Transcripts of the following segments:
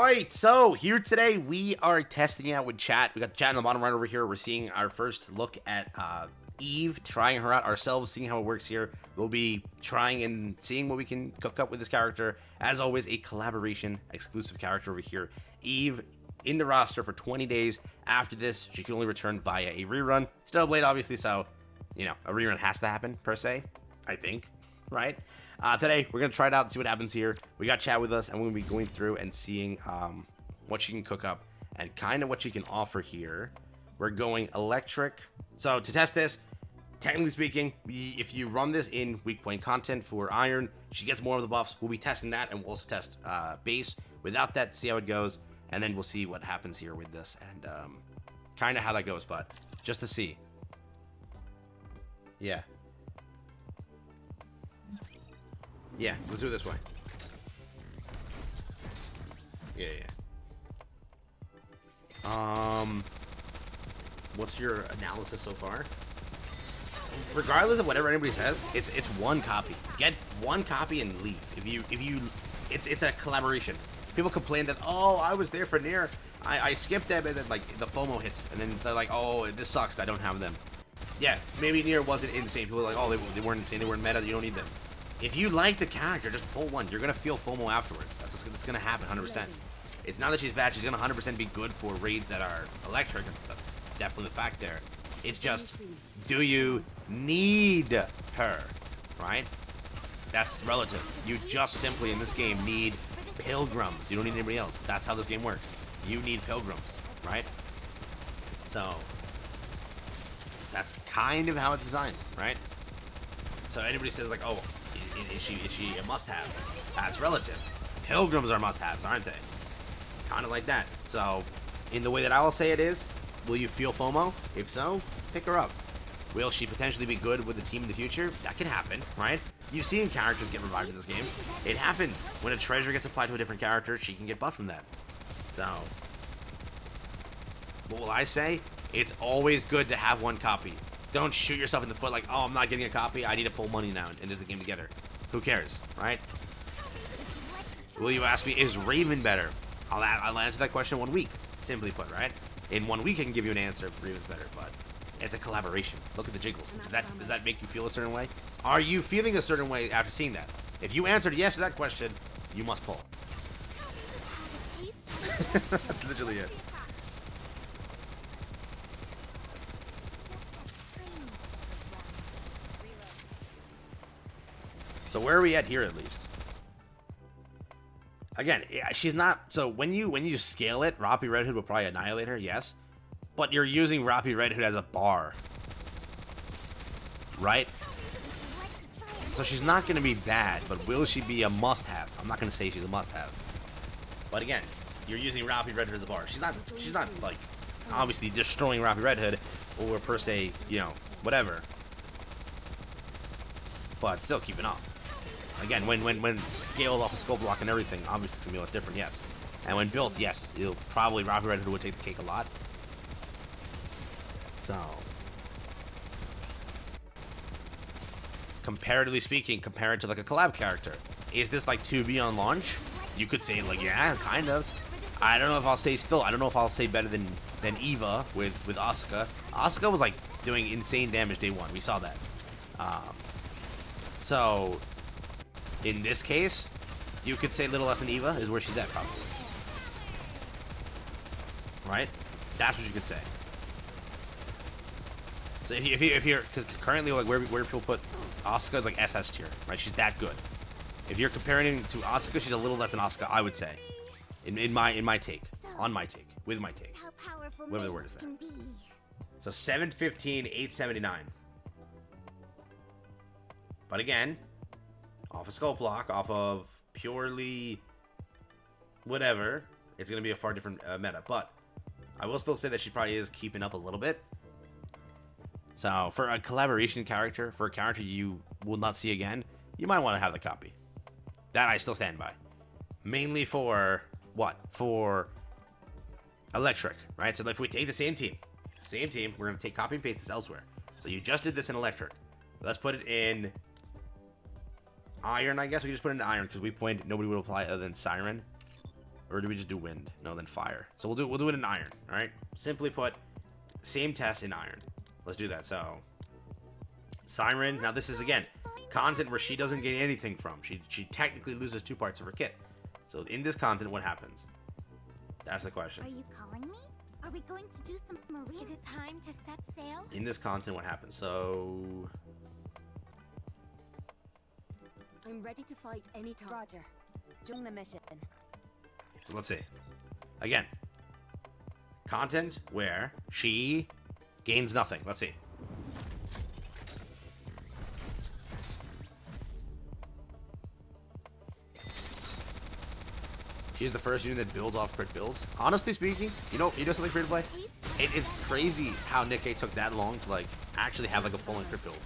right, so here today we are testing out with chat. We got the chat in the bottom right over here. We're seeing our first look at Eve, trying her out ourselves, seeing how it works here. We'll be trying and seeing what we can cook up with this character. As always, a collaboration exclusive character over here. Eve in the roster for 20 days. After this, she can only return via a rerun. Still a Blade, obviously, so, you know, a rerun has to happen, per se, I think, right? Today, we're going to try it out and see what happens here. We got chat with us, and we're going to be going through and seeing what she can cook up and kind of what she can offer here. We're going electric. So, to test this, technically speaking, if you run this in weak point content for iron, she gets more of the buffs. We'll be testing that, and we'll also test base without that, see how it goes, and then we'll see what happens here with this, and kind of how that goes, but just to see. Yeah. Yeah, let's do it this way. Yeah. What's your analysis so far? Regardless of whatever anybody says, it's one copy. Get one copy and leave. It's a collaboration. People complain that, oh, I was there for Nier, I skipped them, and then like the FOMO hits, and then they're like, oh, this sucks that I don't have them. Yeah, maybe Nier wasn't insane. People are like, oh, they weren't insane, they weren't meta, you don't need them. If you like the character, just pull one. You're gonna feel FOMO afterwards. That's gonna happen 100%. It's not that she's bad, she's gonna 100% be good for raids that are electric. That's definitely the fact there. It's just, do you need her, right? That's relative. You just simply, in this game, need pilgrims. You don't need anybody else. That's how this game works. You need pilgrims, right? So, that's kind of how it's designed, right? So anybody says like, oh, is she a must-have? That's relative. Pilgrims are must-haves, aren't they? Kind of like that. So, in the way that I will say it is, will you feel FOMO? If so, pick her up. Will she potentially be good with the team in the future? That can happen, right? You've seen characters get revived in this game. It happens. When a treasure gets applied to a different character, she can get buffed from that. So, what will I say? It's always good to have one copy. Don't shoot yourself in the foot like, oh, I'm not getting a copy, I need to pull money now and end the game together. Who cares, right? Will you ask me, is Raven better? I'll answer that question 1 week, simply put, right? In 1 week, I can give you an answer if Raven's better, but it's a collaboration. Look at the jiggles. Does that make you feel a certain way? Are you feeling a certain way after seeing that? If you answered yes to that question, you must pull. That's literally it. So where are we at here, at least? Again, she's not... So when you scale it, Roppy Red Hood will probably annihilate her, yes. But you're using Roppy Red Hood as a bar. Right? So she's not going to be bad, but will she be a must-have? I'm not going to say she's a must-have. But again, you're using Roppy Red Hood as a bar. She's not, like, obviously destroying Roppy Red Hood, or per se, you know, whatever. But still keeping up. Again, when scaled off a skull block and everything, obviously it's gonna be a lot different, yes. And when built, yes, it'll probably Roppy Red Hood would take the cake a lot. So, comparatively speaking, compared to like a collab character, is this like 2B on launch? You could say like, yeah, kind of. I don't know if I'll say better than Eva with Asuka. Asuka was like doing insane damage day one. We saw that. So, in this case, you could say little less than Eva is where she's at, probably. Right? That's what you could say. So if you're, because currently like where people put Asuka is like SS tier, right? She's that good. If you're comparing to Asuka, she's a little less than Asuka, I would say. In my take, with my take, whatever the word is there. So 715, 879. But again, off a skull block, off of purely whatever, it's going to be a far different meta. But I will still say that she probably is keeping up a little bit. So for a collaboration character, for a character you will not see again, you might want to have the copy. That I still stand by. Mainly for what? For electric, right? So if we take the same team, we're going to take copy and paste this elsewhere. So you just did this in electric. Let's put it in iron, I guess. We just put it in iron because we point nobody would apply other than Siren. Or do we just do wind? No, then fire. So we'll do it in iron. All right. Simply put, same test in iron. Let's do that. So Siren. Now this is again content where she doesn't get anything from. She technically loses 2 parts of her kit. So in this content, what happens? That's the question. Are you calling me? Are we going to do some marine? Is it time to set sail? In this content, what happens? So I'm ready to fight any time. Roger. Join the mission. So let's see. Again, content where she gains nothing. Let's see. She's the first unit that builds off crit builds. Honestly speaking, you know something free to play? It's crazy how Nikke took that long to like actually have like a full-on crit build.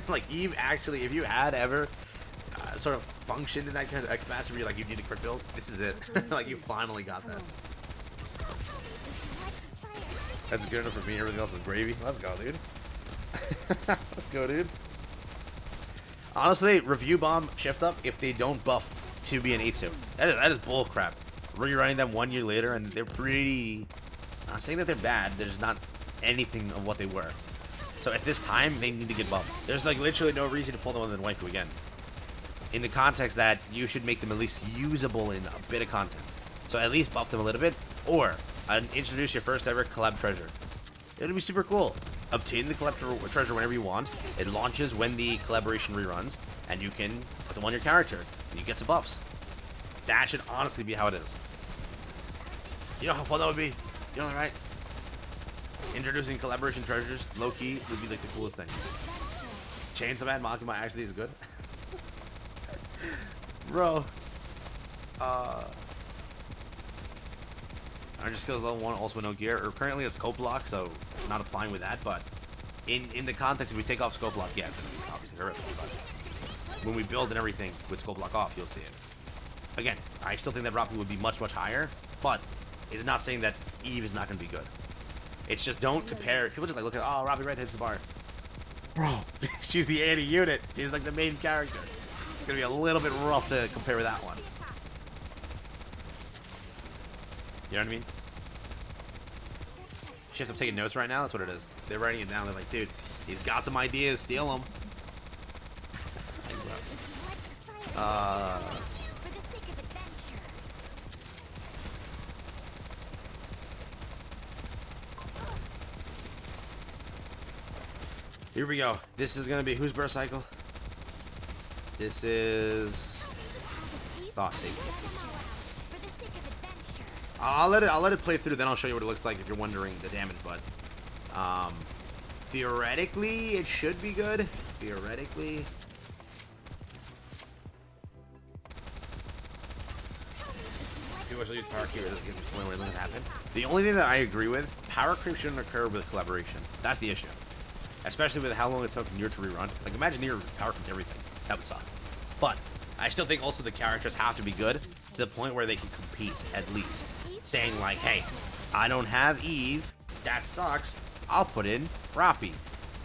Like Eve actually, if you had ever sort of functioned in that kind of capacity where like you need a crit build, this is it. Like you finally got that. That's good enough for me. Everything else is gravy. Let's go, dude. Let's go, dude. Honestly, review bomb shift up if they don't buff 2B and 8-2. That is bull crap. Rerunning them 1 year later, and they're pretty. I'm not saying that they're bad. There's not anything of what they were. So at this time, they need to get buffed. There's like literally no reason to pull them other than waifu again. In the context that you should make them at least usable in a bit of content. So at least buff them a little bit, or introduce your first ever collab treasure. It'll be super cool. Obtain the collab treasure whenever you want. It launches when the collaboration reruns, and you can put them on your character. And you get some buffs. That should honestly be how it is. You know how fun that would be? You know, right? Introducing collaboration treasures, low-key, would be like the coolest thing. Chainsaw Man Makima actually is good. Bro. Our skills level 1, also no gear. Or currently a scope block, so not applying with that, but in the context, if we take off scope block, yeah, it's gonna be obviously horrific, but when we build and everything with scope block off, you'll see it. Again, I still think that Roppy would be much, much higher, but it's not saying that Eve is not going to be good. It's just don't compare. People just like look at, oh, Roppy Red hits the bar. Bro, she's the anti-unit. She's like the main character. It's going to be a little bit rough to compare with that one. You know what I mean? Shift up taking notes right now. That's what it is. They're writing it down. They're like, dude, he's got some ideas. Steal them. Here we go. This is gonna be whose burst cycle? This is Bossy. I'll let it play through, then I'll show you what it looks like if you're wondering the damage, but theoretically it should be good. Theoretically. People should use power creep because it's the only way it doesn't happen. The only thing that I agree with, power creep shouldn't occur with collaboration. That's the issue. Especially with how long it took Nier to rerun. Like imagine Nier power creeped everything. That would suck. But I still think also the characters have to be good to the point where they can compete at least. Saying like, hey, I don't have Eve, that sucks, I'll put in Roppy.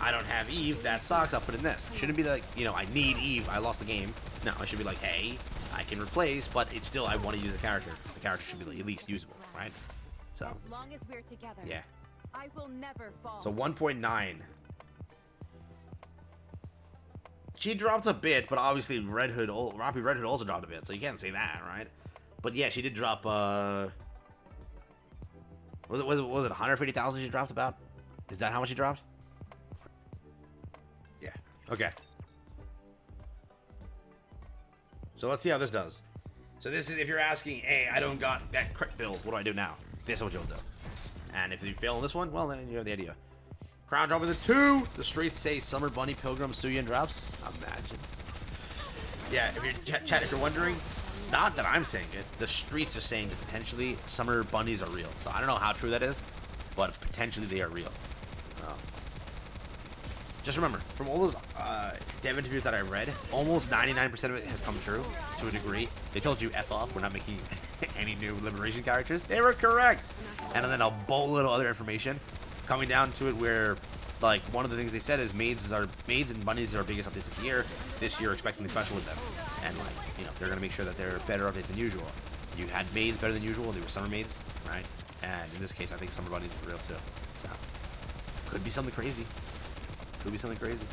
I don't have Eve, that sucks, I'll put in this. Shouldn't be like, you know, I need Eve, I lost the game. No, it should be like, hey, I can replace, but it's still, I want to use the character. The character should be like, at least usable, right? So, as long as we're together, yeah. I will never fall. So 1.9. She dropped a bit, but obviously Roppy Red Hood also dropped a bit, so you can't say that, right? But yeah, she did drop, was it 150,000 she dropped about? Is that how much she dropped? Yeah. Okay. So let's see how this does. So this is if you're asking, hey, I don't got that crit build, what do I do now? This is what you'll do. And if you fail on this one, well, then you have the idea. Crown drop is a 2. The streets say Summer Bunny Pilgrim Suyin drops. Imagine. Yeah, if you're chat, if you're wondering, not that I'm saying it, the streets are saying that potentially Summer Bunnies are real. So I don't know how true that is, but potentially they are real. Just remember, from all those dev interviews that I read, almost 99% of it has come true to a degree. They told you F off, we're not making any new Liberation characters. They were correct. And then a boatload of other information coming down to it where, like, one of the things they said is maids and bunnies are our biggest updates of the year. This year, expecting the special with them. And, like, you know, they're going to make sure that they're better updates than usual. you had maids better than usual. They were summer maids, right? And in this case, I think summer bunnies are real too. So could be something crazy. Could be something crazy.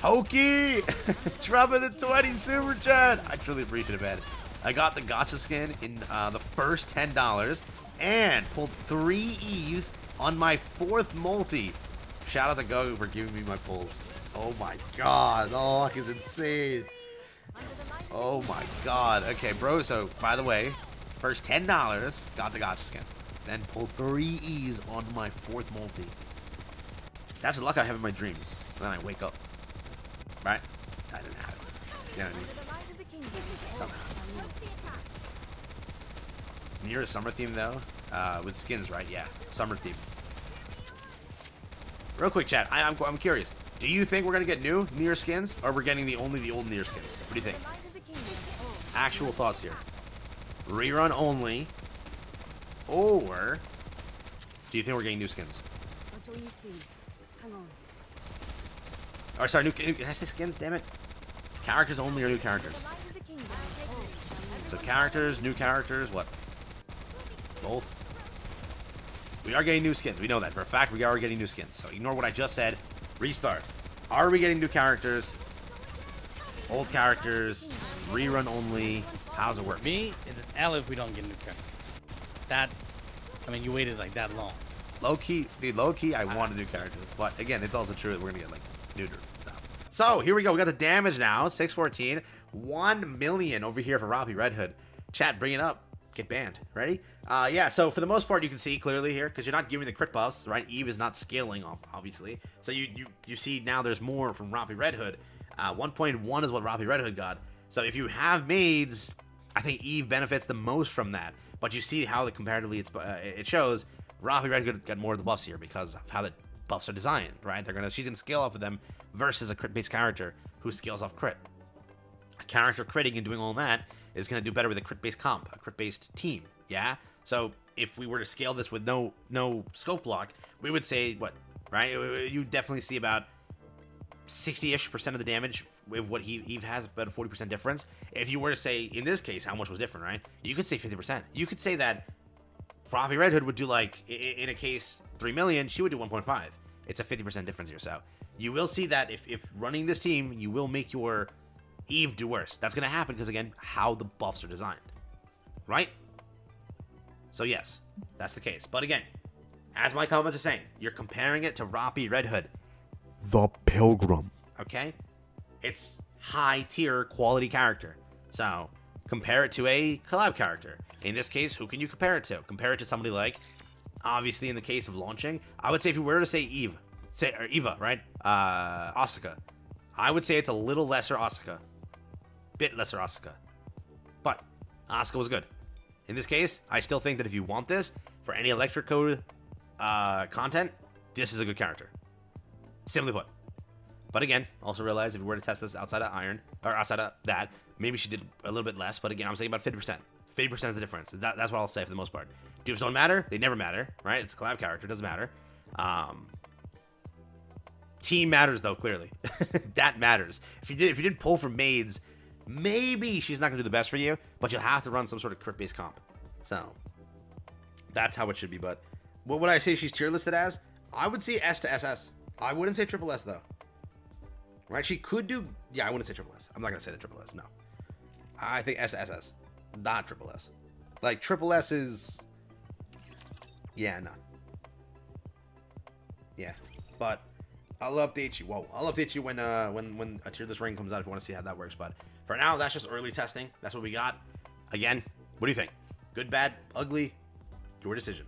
Hokey! Dropping the 20 super chat. I truly appreciate it, man. I got the gotcha skin in the first $10 and pulled 3 Eves on my 4th multi. Shout out to Gogu for giving me my pulls. Oh my god. Oh, luck is insane. Oh my god. Okay, bro. So, by the way, first $10 got the gotcha skin. Then pulled 3 E's on my 4th multi. That's the luck I have in my dreams. Then I wake up. Right? I didn't have it. You know what I mean? Somehow. Near a summer theme though, with skins, right? Yeah, summer theme. Real quick, chat. I'm curious. Do you think we're gonna get new Nier skins, or we're getting only the old Nier skins? What do you think? Actual thoughts here. Rerun only, or do you think we're getting new skins? Or sorry, did I say skins? Damn it. Characters only or new characters? So characters, new characters, what? Both. We are getting new skins. We know that for a fact. We are getting new skins. So ignore what I just said. Restart. Are we getting new characters? Old characters? Rerun only? How's it work? Me, it's an L if we don't get new characters. That, I mean, you waited like that long. Low key, dude, low key, I want to do characters. But again, it's also true that we're going to get like neutered stuff. So here we go. We got the damage now. 614. 1 million over here for Robbie Red Hood. Chat, bring it up. Get banned. Ready? Yeah, so for the most part, you can see clearly here, because you're not giving the crit buffs, right? Eve is not scaling off, obviously. So you see now there's more from Robbie Red Hood. 1.1 is what Robbie Red Hood got. So if you have maids, I think Eve benefits the most from that. But you see how comparatively it shows Robbie Red Hood got more of the buffs here because of how the buffs are designed, right? She's gonna scale off of them versus a crit-based character who scales off crit. A character critting and doing all that is going to do better with a crit-based comp, a crit-based team, yeah? So if we were to scale this with no scope block, we would say, what, right? You definitely see about 60-ish% of the damage with what Eve has, about a 40% difference. If you were to say, in this case, how much was different, right? You could say 50%. You could say that Robbie Red Hood would do, like, in a case, 3 million, she would do 1.5. It's a 50% difference here, so you will see that if running this team, you will make your Eve do worse. That's going to happen because, again, how the buffs are designed. Right? So, yes, that's the case. But, again, as my comments are saying, you're comparing it to Robbie Red Hood. The Pilgrim. Okay? It's high-tier quality character. So, compare it to a collab character. In this case, who can you compare it to? Compare it to somebody like, obviously, in the case of launching, I would say if you were to say Eva, right? Asuka. I would say it's a little lesser Asuka. Bit lesser Asuka. But Asuka was good. In this case, I still think that if you want this for any electric code content, this is a good character. Simply put. But again, also realize if we were to test this outside of Iron, or outside of that, maybe she did a little bit less. But again, I'm saying about 50%. 50% is the difference. That's what I'll say for the most part. Dupes don't matter. They never matter, right? It's a collab character. It doesn't matter. Team matters, though, clearly. That matters. If you did pull from maids, maybe she's not going to do the best for you, but you'll have to run some sort of crit-based comp. So, that's how it should be. But what would I say she's tier listed as? I would say S to SS. I wouldn't say triple S, though. Right? She could do... Yeah, I wouldn't say triple S. I'm not going to say the triple S, no. I think S to SS. Not triple S. Like, triple S is... Yeah, no. Yeah. But... I'll update you. Whoa, I'll update you when a tier this ring comes out if you want to see how that works. But for now, that's just early testing. That's what we got. Again, what do you think? Good, bad, ugly? Your decision.